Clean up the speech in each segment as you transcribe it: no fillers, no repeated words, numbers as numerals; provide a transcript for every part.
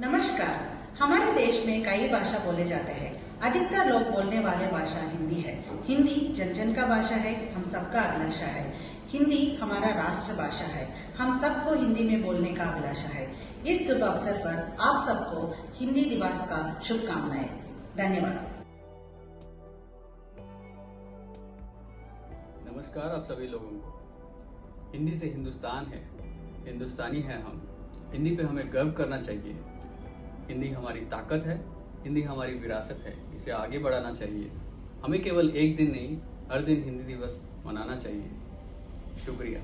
नमस्कार। हमारे देश में कई भाषा बोले जाते हैं। अधिकतर लोग बोलने वाले भाषा हिंदी है। हिंदी जन जन का भाषा है, हम सबका अभिलाषा है। हिंदी हमारा राष्ट्र भाषा है, हम सबको हिंदी में बोलने का अभिलाषा है। इस शुभ अवसर पर आप सबको हिंदी दिवस का शुभकामनाएं। धन्यवाद। नमस्कार आप सभी लोगों को। हिंदी से हिंदुस्तान है, हिंदुस्तानी है हम। हिंदी पे हमें गर्व करना चाहिए। हिंदी हमारी ताकत है, हिंदी हमारी विरासत है, इसे आगे बढ़ाना चाहिए। हमें केवल एक दिन नहीं, हर दिन हिंदी दिवस मनाना चाहिए। शुक्रिया।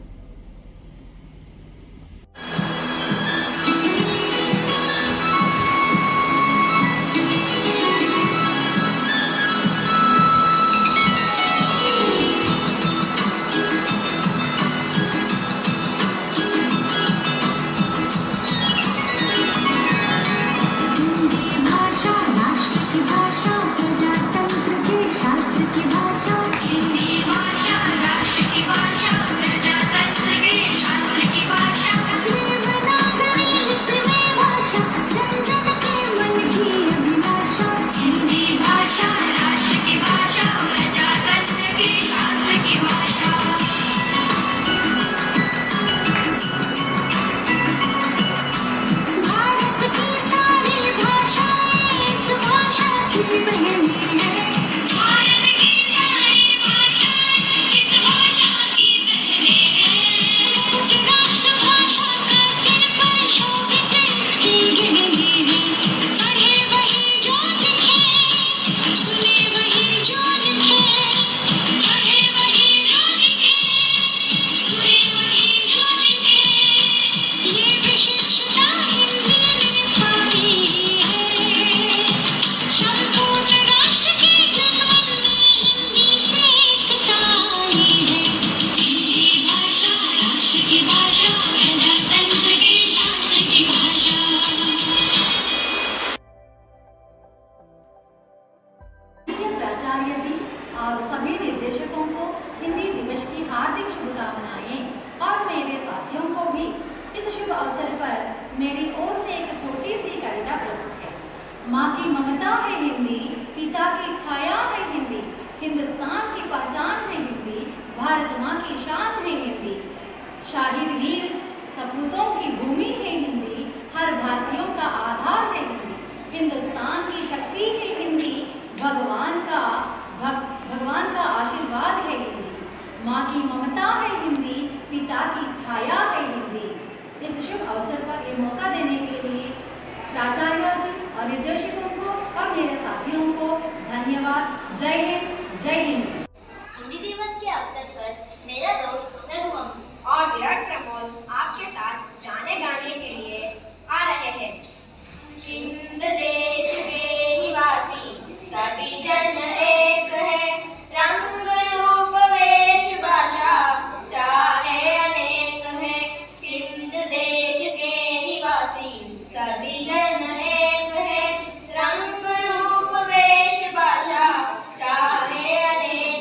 प्राचार्य जी और सभी निर्देशकों को हिंदी दिवस की हार्दिक शुभकामनाएं और मेरे साथियों को भी इस शुभ अवसर पर मेरी ओर से एक छोटी सी कविता प्रस्तुत है। माँ की ममता है हिंदी, पिता की छाया है हिंदी, हिंदुस्तान की पहचान है हिंदी, भारत माँ की शान है हिंदी, शाहिद वीर सपूतों की भूमि है हिंदी, हर भारतीयों का आधार है हिंदी, हिंदुस्तान की शक्ति है हिंदी, भगवान का आशीर्वाद है हिंदी, माँ की ममता है हिंदी, पिता की छाया है हिंदी। इस शुभ अवसर पर ये मौका देने के लिए प्राचार्य जी और निर्देशकों को और मेरे साथियों को धन्यवाद। जय हिंद, जय हिंद। हिंदी दिवस के अवसर पर मेरा दोस्त रघुवंश और विराट प्रमोद आपके साथ गाने गाने के लिए आ रहे हैं। हिंद देश के निवासी सभी जन एक है, रंग रूप वेश भाषा चाहे अनेक है। हिंद देश के निवासी सभी जन एक है, रंग रूप वेश भाषा चाहे अनेक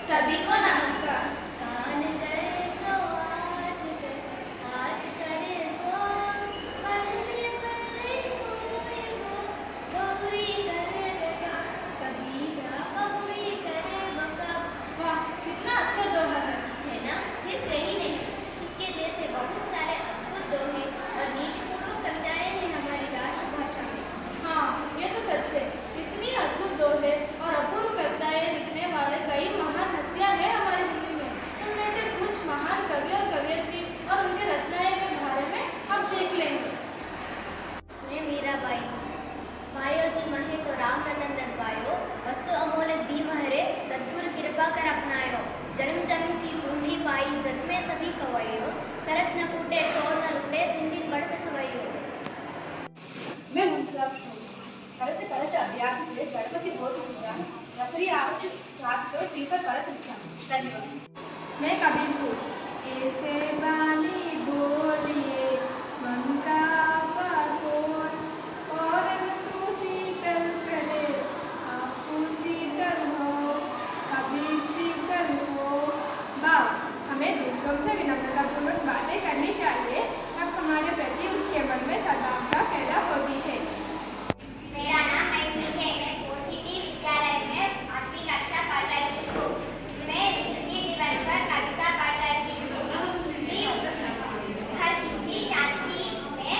सभी को नमस्कार। काल करे सो आज करे सो पल्ले पल्ले कोई हो बहुरी करे बका कबीरा बहुरी करे बका। वाह, कितना अच्छा दोहा है ना? सिर्फ यही नहीं, इसके जैसे बहुत सारे अद्भुत दोहे और नीतिपूर्ण कविताएं हैं हमारी राष्ट्रभाषा में। हाँ, ये तो सच है। इतनी अद्भुत दोहे और अपूर्व कविताएं लिखने वाले कई महान हस्तियां हैं हमारे हिंदी में। उनमें से कुछ महान कवि और कवयित्री और उनके रचनाएं के बारे में अब देख लेंगे। मैं मीराबाई पायो जी महे तो राम रतन धन पायो वस्तु अमोलक दी महरे सद्गुरु कृपा कर अपनायो जन्म जन्म की पूंजी पाई जग में सभी कवैयो करच न फूटे चोर न लूटे दिन दिन बढ़त सवैयो। मैं मुमताज हूँ करत करत अभ्यास के जड़पति बहुत सुजान रसरी आवत चाट तो सीपर करत निशान। धन्यवाद। मैं कबीर हूँ ऐसे बानी बोलिए मन का पागोल और तू शीतल करे आप शीतल हो कबीर शीतल हो। बाप हमें दूसरों से विनम्रतापूर्वक बातें करनी चाहिए, तब हमारे प्रति उसके मन में सद्भावना पैदा होती है। मेरा नाम मैथिली है। मैं फोर्थ सिटी विद्यालय में 8वीं कक्षा पढ़ रही हूँ। मैं हिंदी दिवस पर कविता पढ़ रही हूँ। हर हिंदी शास्त्री में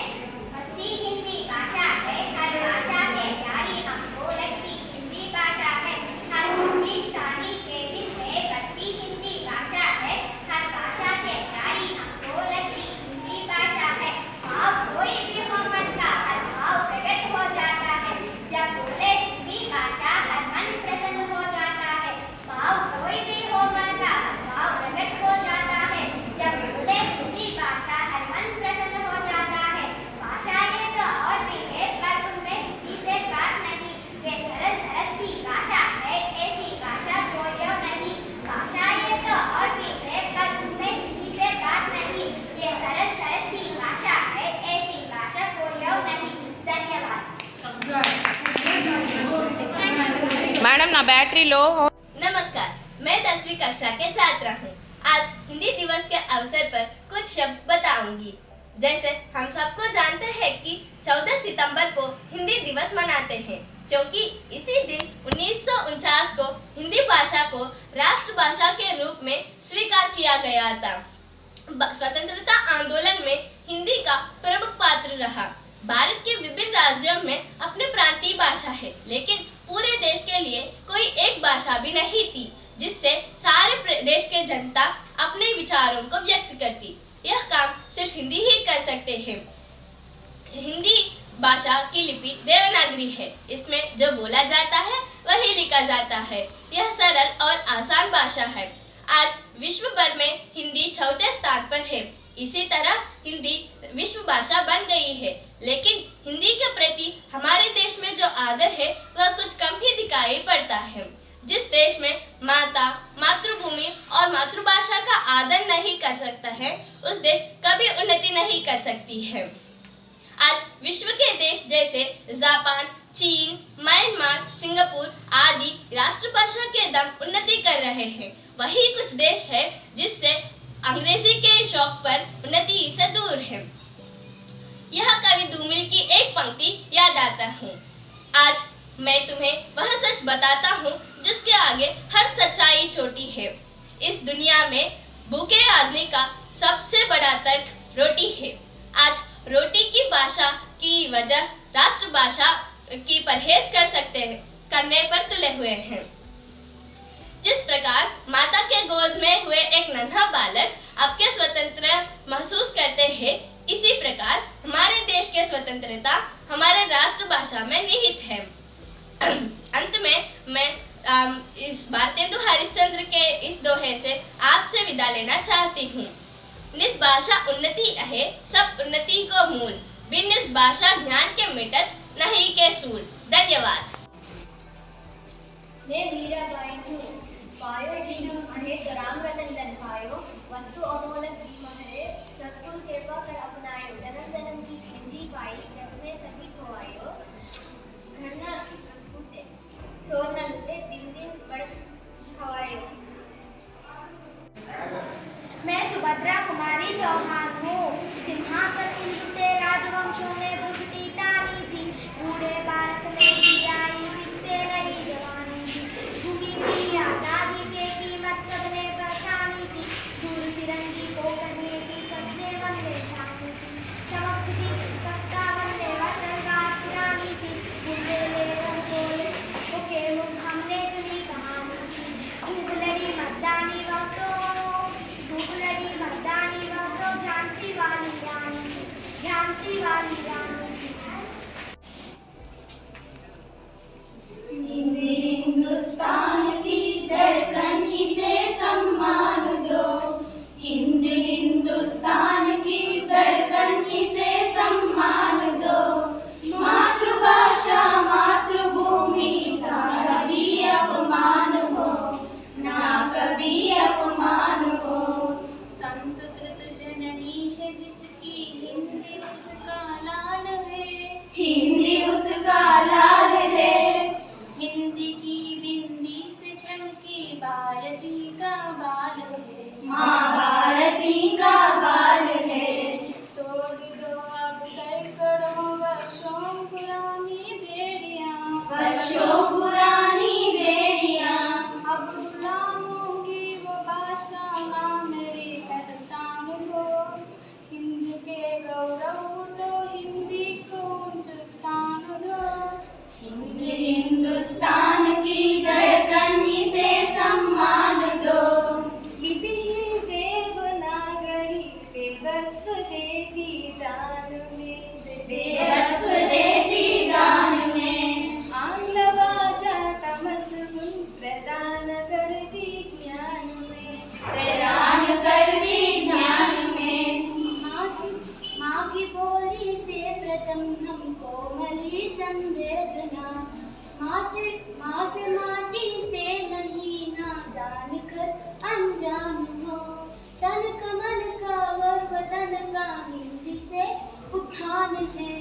हस्ती हिंदी भाषा है, हर भाषा से प्यारी हमको लगती हिंदी भाषा है। हर हिंदुस्तानी के दिल में बसती हिंदी भाषा है, हर भाषा से प्यारी हमको लगती हिंदी भाषा है। भाव कोई भी हो मन का हर भाव प्रकट हो जाता है, जब बोले हिंदी भाषा हर मन प्रसन्न हो जाता है। भाव कोई भी हो मन का हर भाव प्रकट हो जाता है, जब बोले हिंदी भाषा हर मन प्रसन्न हो जाता है। भाषा ये तो और भी है पर उनमें हिंदी से बात नहीं, ये सरल सरल सी भाषा है, ऐसी भाषा कोई और नहीं। भाषा ये तो और भी है पर उनमें हिंदी से बात नहीं, ये सरल सरल सी भाषा है, ऐसी भाषा कोई और नहीं। धन्यवाद। मैडम ना बैटरी लो हो। नमस्कार, मैं 10वीं कक्षा के छात्रा हूँ। आज हिंदी दिवस के अवसर पर कुछ शब्द बताऊंगी। जैसे हम सबको जानते हैं कि 14 सितंबर को हिंदी दिवस मनाते हैं, क्योंकि इसी दिन 1949 को हिंदी भाषा को राष्ट्रभाषा के रूप में स्वीकार किया गया था। स्वतंत्रता आंदोलन में हिंदी का प्रमुख पात्र रहा। भारत के विभिन्न राज्यों में अपनी प्रांतीय भाषा है, लेकिन पूरे देश के लिए कोई एक भाषा भी नहीं थी जिससे सारे देश के जनता अपने विचारों को व्यक्त करती। यह काम सिर्फ हिंदी ही कर सकते हैं। हिंदी भाषा की लिपि देवनागरी है। इसमें जो बोला जाता है वही लिखा जाता है। यह सरल और आसान भाषा है। आज विश्व भर में हिंदी 4थे स्थान पर है। इसी तरह हिंदी विश्व भाषा बन गई है, लेकिन हिंदी के प्रति हमारे देश में जो आदर है वह कुछ कम ही दिखाई पड़ता है। जिस देश में माता, मातृभूमि और मातृभाषा का आदर नहीं कर सकता है, उस देश कभी उन्नति नहीं कर सकती है। आज विश्व के देश जैसे जापान, चीन, म्यांमार, सिंगापुर आदि राष्ट्रभाषा के दम उन्नति कर रहे हैं। वही कुछ देश है जिससे अंग्रेजी के शौक पर उन्नति से दूर है। यह कवि धूमिल की एक पंक्ति याद आता हूँ। आज मैं तुम्हें वह सच बताता हूँ जिसके आगे हर सच्चाई छोटी है। इस दुनिया में भूखे आदमी का सबसे बड़ा तर्क रोटी है। आज रोटी की भाषा की वजह राष्ट्रभाषा की परहेज करने पर तुले हुए हैं। जिस प्रकार माता के गोद में हुए एक नन्हा बालक आपके स्वतंत्र महसूस करते हैं, इसी प्रकार हमारे देश के स्वतंत्रता हमारे राष्ट्रभाषा में निहित है। अंत में मैं इस भारतेंदु हरिश्चंद्र के इस दोहे से आपसे विदा लेना चाहती हूँ। निज भाषा उन्नति है, सब उन्नति को मूल, बिन निज भाषा ज्ञान के मिटत नहीं के सूल। धन्यवाद। मैं मीराबाई हूँ। पायो जीवन अहे तो राम रतन धन पायो, वस्तु अमोलक महरे सद्गुरु कृपा कर अपनायो, जन्म जन्म की पूंजी पाई जग में सभी को आयो। घर न लूटे चोर न लूटे दिन दिन बढ़ खवायो। विपक्षों ने बुद्धि तानी थी, बूढ़े भारत में भी आई फिर से नई जवानी थी। भूमि की आजादी के कीमत सबने पहचानी थी, दूर तिरंगी को करने की सबने मन में ठानी थी। चमकती सत्ता बनने वतनदार पुरानी थी, बूढ़े लेकर बोले वो केवल हमने सुनी कहानी थी। धूप लड़ी मर्दानी वह तो झांसी वाली रानी थी, झांसी वाली रानी थी। हिंदुस्तान की धड़कन इसे सम्मान दो, हिंदुस्तान की धड़कन इसे सम्मान दो। मातृभाषा मातृभूमि का कभी अपमान हो, ना कभी अपमान हो। संस्कृत जननी है जिसकी हिंदी उसका लाल है, हिंदी उसका लाल है। हिंदी की बिंदी से चमकी भारती का बाल है, माँ भारती का बाल है। तोड़ दो अब सैकड़ों वर्षों पुरानी बेड़ियां, वर्षों पुरानी बेड़ियां। अब गुलामों की वो भाषा माँ मेरी पहचान लो। हिंद के गौरव लो, हिंदी को ऊंच स्थान दो। हिंदुस्तान की धड़कन इसे सम्मान दो। लिपि ही देवनागरी देवत्व देती दान में, देवत्व देती दान में। आंग्ल भाषा तमस गुण प्रदान करती ज्ञान में, प्रदान करती ज्ञान में। माँ की बोली से प्रथम हमको मिली संवेदना, माँ से माटी से नहीं ना जानकर अनजान हो। तन का मन का व वतन का हिंदी से उत्थान है।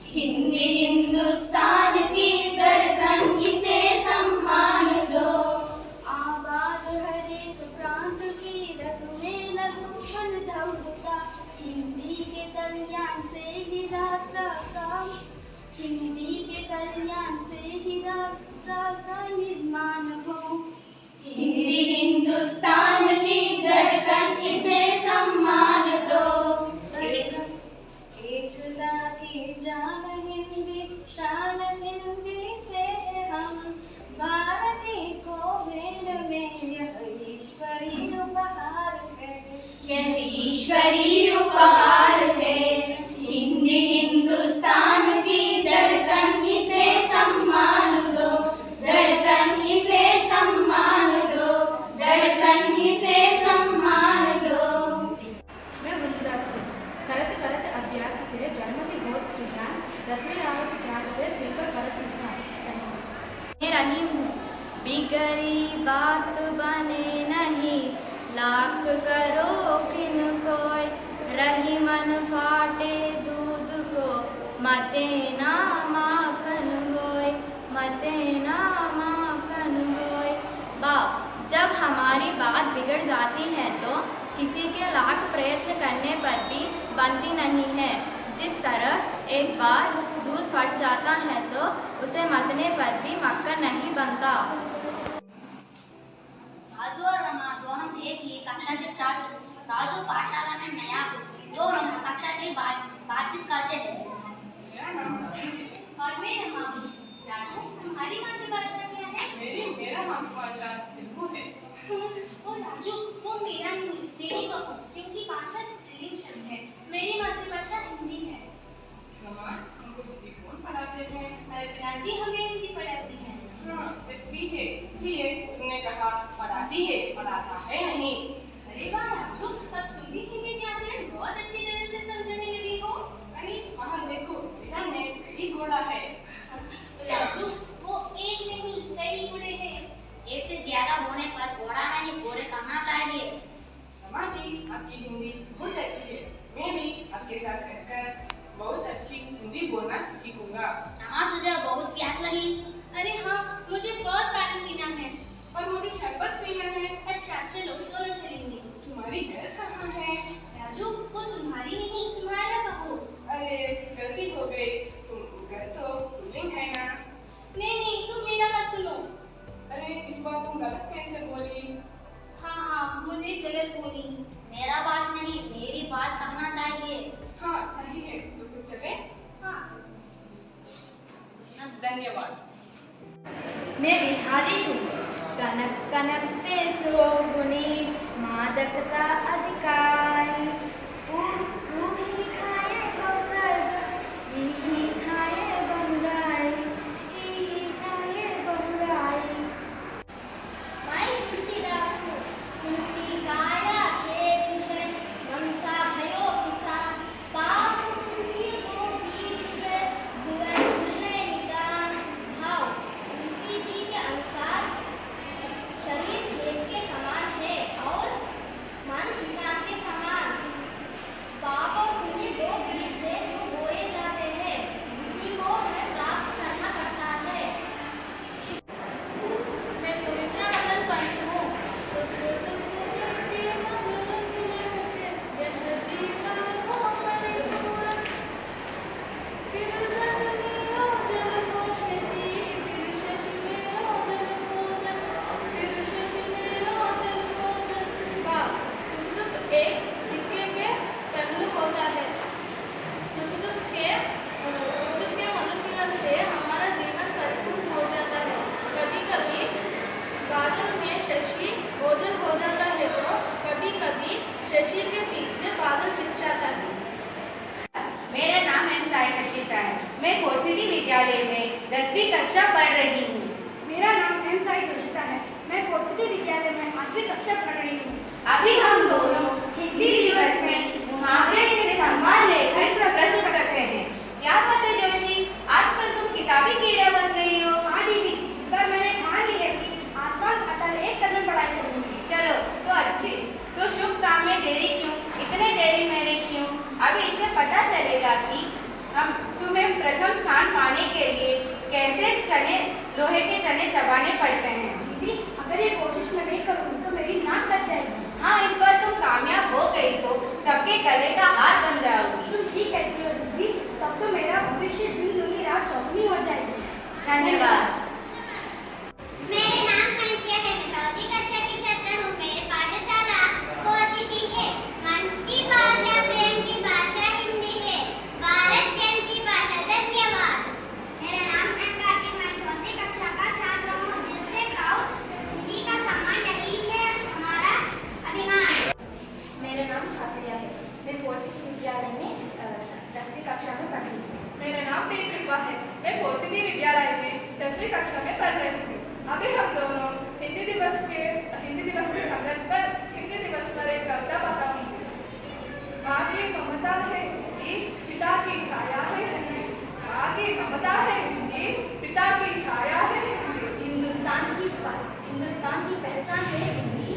हिंदुस्तान की धड़कन इसे सम्मान दो। आबाद हर एक प्रांत की रग में लघुपन धौलता, हिंदी के कल्याण से ही राष्ट्र का, हिंदी के कल्याण से ही राष्ट्र का निर्माण हो। हिंदुस्तान की धड़कन इसे सम्मान दो। एकता की जान हिंदी, शान हिंदी से हम, भारती को वेद में यह ईश्वरी उपहार है, यह ईश्वरी उपहार है। हिंदुस्तान की धड़कन इसे सम्मान दो, धड़कन इसे सम्मान दो, धड़कन इसे सम्मान दो। मैं वंददास हूँ। करत करत अभ्यास के जन्मति होत सुजान, रसरी आवत जात पे सिर पर परत निशान। रहीम हूँ, बिगड़ी बात बने नहीं, लाख करो किन कोय, रही मन फाटे दूध को, मते ना माखन होय, मते ना माखन होय। बाप, जब हमारी बात बिगड़ जाती है तो किसी के लाख प्रयत्न करने पर भी बनती नहीं है। जिस तरह एक बार दूध फट जाता है तो उसे मतने पर भी मक्खन नहीं बनता। राजू और रमा दोनों एक ही कक्षा के छात्र। राजू पाठशाला में नया है, दोनों कक्षा की बातचीत करते हैं। और मैं रमा हूँ। राजू, तुम्हारी मातृभाषा क्या है? मेरा मातृभाषा तेलुगु है। ओ राजू, तुम मेरा नहीं मेरी कहो, क्योंकि भाषा स्त्रीलिंग शब्द है। मेरी मातृभाषा हिंदी है। रमा, हमको हिंदी कौन पढ़ाते हैं? राजी हमें हिंदी पढ़ाती है। हाँ, इसलिए तुमने कहा पढ़ाती है, पढ़ाता है नहीं। अरे वाह राजू, अब तुम भी हिंदी व्याकरण बहुत अच्छी तरह से समझने लगी हो। अरे वहाँ देखो, इधर में कई घोड़ा है। राजू, वो एक नहीं कई घोड़े हैं। एक से ज्यादा होने पर घोड़ा नहीं घोड़े कहना चाहिए। रमा जी, आपकी हिंदी बहुत अच्छी है। मैं भी आपके साथ रहकर बहुत अच्छी हिंदी बोलना सीखूंगा। रमा, तुझे बहुत प्यास लगी? अरे हाँ, मुझे बहुत पानी पीना है। और मुझे शरबत पीना है। अच्छा चलो, दोनों चलेंगे। तुम्हारी घर कहाँ है? राजू, वो तुम्हारी नहीं तुम्हारा बहू। अरे गलती हो गई, तुम घर तो पुल्लिंग है ना। नहीं, तुम मेरा मत सुनो। अरे इस बार तुम गलत कैसे बोली? हाँ, मुझे गलत बोली। मेरा बात नहीं, मेरी बात करना चाहिए। हाँ सही है, तो फिर चले। हाँ, धन्यवाद। मैं बिहारी हूँ। कनक कनकते सोगुनी मादकता अधिकाई ही खाए बहुराज इही खाए बहुराई इही खाए बहुराई। मैं तुलसीदास हूँ। तुलसी काया खेत है, मनसा भयो किसान। पाप पुण्य दो बीज है, हुए सुनले निदान। भाव तुलसी जी के अनुसार शरीर खेत के समान है और मन किसान के समान। पाप और पुण्य दो बीज है जो बोए जाते हैं, उसी को हमें प्राप्त करना पड़ता है। मैं सुमित्रा नंदन पंत हूँ। एक सिक्के के पहलू होता है। सुख दुख के मधुर मिलन से हमारा जीवन परिपूर्ण हो जाता है। कभी कभी बादल में शशि ओझल हो जाता है, तो कभी कभी शशि के पीछे बादल छिप जाता है। मेरा नाम एन साई हर्षिता है। मैं फोर्ट सिटी विद्यालय में 10वीं कक्षा पढ़ रही हूँ। मेरा नाम एन साई जोशिता है। मैं फोर्ट सिटी विद्यालय में 8वीं कक्षा पढ़ रही हूँ। अभी हम दोनों हिंदी दिवस में मुहावरे से सम्मान लेखन प्रस्तुत करते हैं। क्या बात है जोशी, आजकल तुम किताबी कीड़ा बन गई हो। हाँ दीदी, इस बार मैंने ठान ली है कि आसमान पाताल एक कदम पढ़ाई करूँगी। चलो तो अच्छी, तो शुभ काम में देरी क्यों, इतने देरी मैंने क्यों? अभी इससे पता चलेगा कि हम तुम्हें प्रथम स्थान पाने के लिए कैसे लोहे के चने चबाने पड़ते हैं। दीदी, अगर ये कोशिश मैं नहीं करूँगी तो मेरी नाक कट जाएगी। हाँ, इस बार तुम कामयाब हो गई तो सबके गले का हार बन जाओगी। तुम ठीक कहती हो दीदी, तब तो मेरा भविष्य दिन दुनी रात चौगुनी हो जाएगी। धन्यवाद। मेरे नाम संख्या है। मैं 4वीं कक्षा की छात्रा हूँ। मेरे पाठशाला फोर्ट सिटी है। मन की भाषा प्रेम की भाषा हिंदी है। भारत जन की भाषा धन्यवाद। मेरा नाम एम कार्तिक। मैं 4वीं कक्षा का छात्र हूँ। दिल से गाओ, हिंदी का सम्मान यही है हमारा अभिमान। मेरा नाम छात्रिया है। मैं फोर्ट सिटी विद्यालय में 10वीं कक्षा में पढ़ रही हूँ। मेरा नाम पी कृपा है। मैं फोर्ट सिटी विद्यालय में 10वीं कक्षा में पढ़ रही हूँ। अभी हम दोनों हिंदी दिवस के संदर्भ पर हिंदी दिवस पर एक कविता बताऊंगी। माँ की ममता है हिंदी, पिता की छाया है हिंदी। माँ की ममता है हिंदी, पिता की छाया है हिंदी। हिंदुस्तान की पहचान है हिंदी,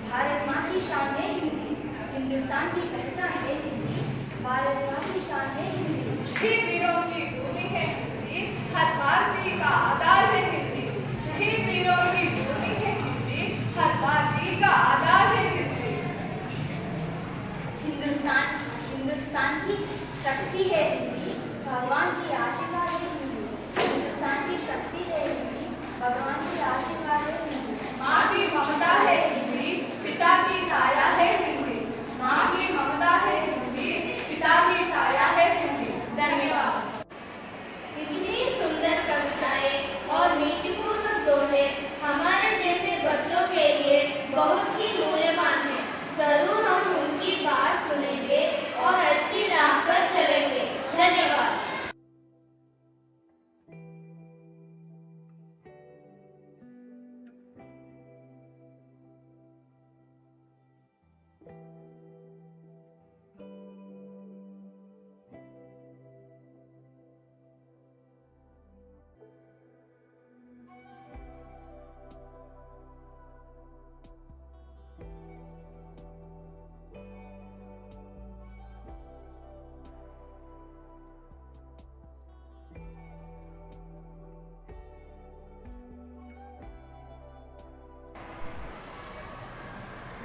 भारत माँ की शान है हिंदी। हिंदुस्तान की पहचान है हिंदी, भारत माँ की शान है हिंदी। शहीद वीरों की भूमि है हिंदी, हर भारतीय का आधार है हिंदी। शहीद वीरों की भूमि है हिंदी, हर भारतीय का आधार है हिंदी। हिंदुस्तान की शक्ति है हिंदी, भगवान की आशीर्वाद है हिंदी। हिंदुस्तान की शक्ति है हिंदी, भगवान की आशीर्वाद है हिंदी। माँ की ममता है हिंदी, पिता की छाया है हिंदी। माँ की ममता है हिंदी, पिता की छाया है हिंदी। धन्यवाद। इतनी सुंदर कविताएं और नीतिपूर्वक दोहे हमारे जैसे बच्चों के लिए बहुत ही मूल्यवान है। जरूर हम उनकी बात सुनेंगे और अच्छी राह पर चलेंगे। धन्यवाद।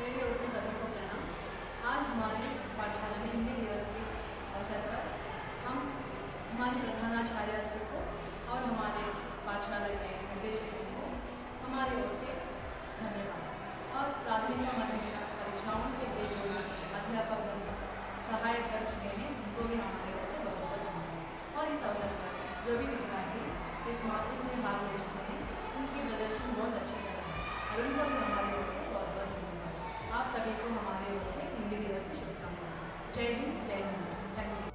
मेरी ओर से सभी को प्रणाम। आज हमारे पाठशाला में हिंदी दिवस के अवसर पर हम हमारे प्रधानाचार्य जी को और हमारे पाठशाला के निर्देशकों को हमारे ओर से धन्यवाद। और प्राथमिक और माध्यमिक परीक्षाओं के लिए जो भी अध्यापक सहायता कर चुके हैं उनको भी हमारे ओर से बहुत बहुत धन्यवाद। और इस अवसर पर जो भी विद्यार्थी इसमें भाग ले चुके हैं उनकी प्रदर्शन बहुत अच्छी लगा और उनको भी हमारे ओर से बहुत बहुत धन्यवाद। आप सभी को हमारे ओर से हिंदी दिवस की शुभकामनाएं। जय हिंद, जय हिंद। Thank you.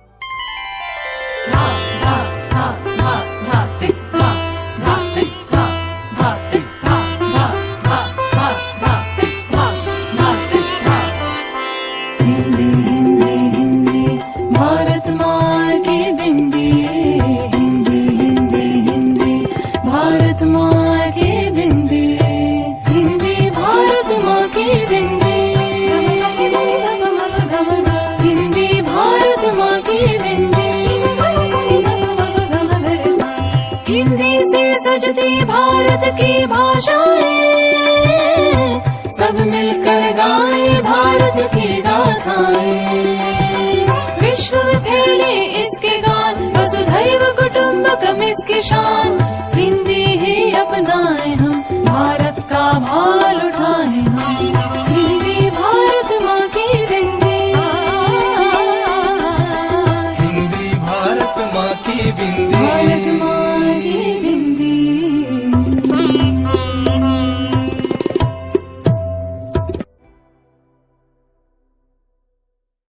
भारत माँ की बिंदी, हिंदी हिंदी हिंदी भारत माँ की बिंदी, हिंदी भारत माँ की बिंदी, हिंदी भारत माँ की बिंदी, हिंदी से सजती भारत की भाषाएं, सब मिलकर गाए भारत की गाथाएं। विश्व में फैले इसके गान, वसुधैव कुटुम्बकम इसकी शान, हिंदी ही अपनाए हम, भारत का भाल उठाए हम।